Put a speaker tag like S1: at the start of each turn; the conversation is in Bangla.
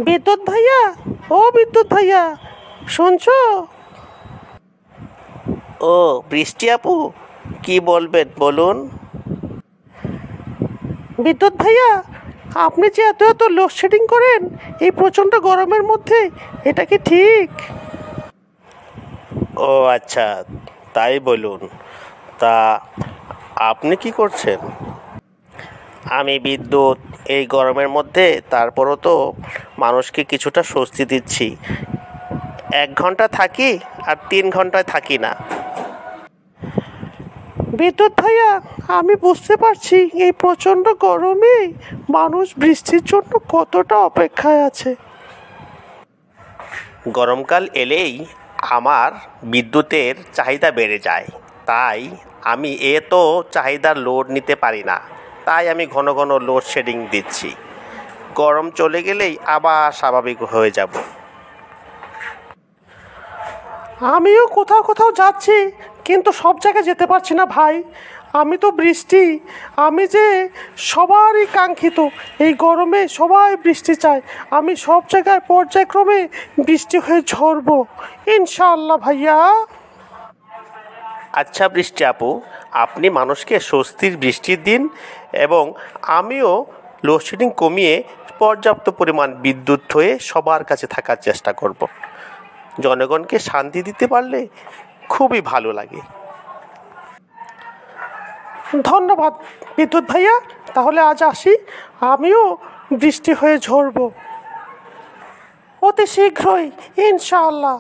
S1: বিদ্যুৎ ভাইয়া, ও বিদ্যুৎ ভাইয়া, শুনছো?
S2: ও বৃষ্টি আপু, কি বলবেন বলুন।
S1: বিদ্যুৎ ভাইয়া, আপনি যে এত এত লোডশেডিং করেন এই প্রচণ্ড গরমের মধ্যে, এটা কি ঠিক?
S2: ও আচ্ছা, তাই বলুন। তা আপনি কি করছেন? আমি বিদ্যুৎ এই গরমের মধ্যে, তারপরও তো মানুষকে কিছুটা স্বস্তি দিচ্ছি। 1 ঘন্টা থাকি আর 3 ঘন্টায় থাকি না।
S1: বিদ্যুৎ ভাইয়া, আমি বুঝতে পারছি এই প্রচণ্ড গরমে মানুষ বৃষ্টির জন্য কতটা অপেক্ষায় আছে।
S2: গরমকাল এলেই আমার বিদ্যুতের চাহিদা বেড়ে যায়, তাই আমি এত চাহিদার লোড নিতে পারি না, তাই আমি ঘন ঘন লোডশেডিং দিচ্ছি। গরম চলে গেলেই আবার স্বাভাবিক হয়ে যাব।
S1: আমিও কোথাও কোথাও যাচ্ছি, কিন্তু সব জায়গায় যেতে পারছি না ভাই। আমি তো বৃষ্টি, আমি যে সবারই কাঙ্ক্ষিত, এই গরমে সবাই বৃষ্টি চায়। আমি সব জায়গায় পর্যায়ক্রমে বৃষ্টি হয়ে ঝরবো ইনশাআল্লাহ ভাইয়া।
S2: আচ্ছা বৃষ্টি আপু, আপনি মানুষকে স্বস্তির বৃষ্টি দিন, এবং আমিও লোডশেডিং কমিয়ে পর্যাপ্ত পরিমাণ বিদ্যুৎ হয়ে সবার কাছে থাকার চেষ্টা করব। জনগণকে শান্তি দিতে পারলে খুবই ভালো লাগে।
S1: ধন্যবাদ বিদ্যুৎ ভাইয়া, তাহলে আজ আসি। আমিও বৃষ্টি হয়ে ঝরবো অতি শীঘ্রই ইনশাআল্লাহ।